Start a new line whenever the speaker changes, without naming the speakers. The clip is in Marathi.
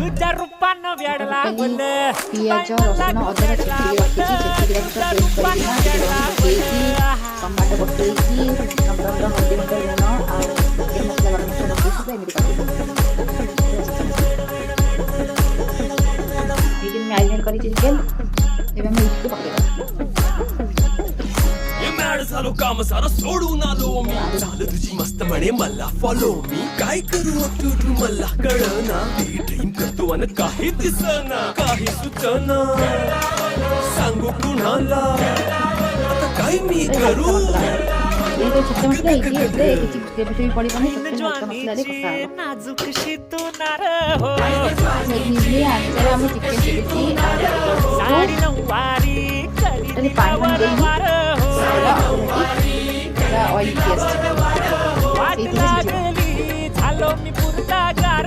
तुझ्या रूपानं वेड लागलं
पियाज रसुण अदर छेचिकी टमाटो पकेଇକି ଟମାଟର ହଳଦୀ ଗୁଣ୍ଡ ଲୁଣ ଆଉ ଚିକେନ ମସଲା ଗରମ ମସଲା ପକେଇକି ଏମିତି କାଟିଦେବି। ଚିକେନ ମ୍ୟାରିନେଟ୍ କରିଛି ଚିକେନ ଏବେ ଆମେ ୟୁଟ୍ୟୁବ ପକେଇବା।
मॅड झालो काम सारं सोडून आलो मी झालं तुझी मस्त म्हणे मला फॉलो मी काय करू अप मला कळना ड्रीम करतो आणि काही दिसना काही सुचना सांगू कुणाला आता काय मी करू
चिकन मसला ହେଇକି ପଡ଼ିବନି ଚିକେନ ମସଲାରେ କଷା ହେବ।
नाजूकशी तू नार हो
ନେଇକି ଆଣିସାରେ ଆମେ ଚିକେନ ଚିକେନ
साडी नऊवारी करी
त्याने पाणी पण देईन।
वार हो
ऑइल पेस्ट
वाट लागली झालो मी पुरता गार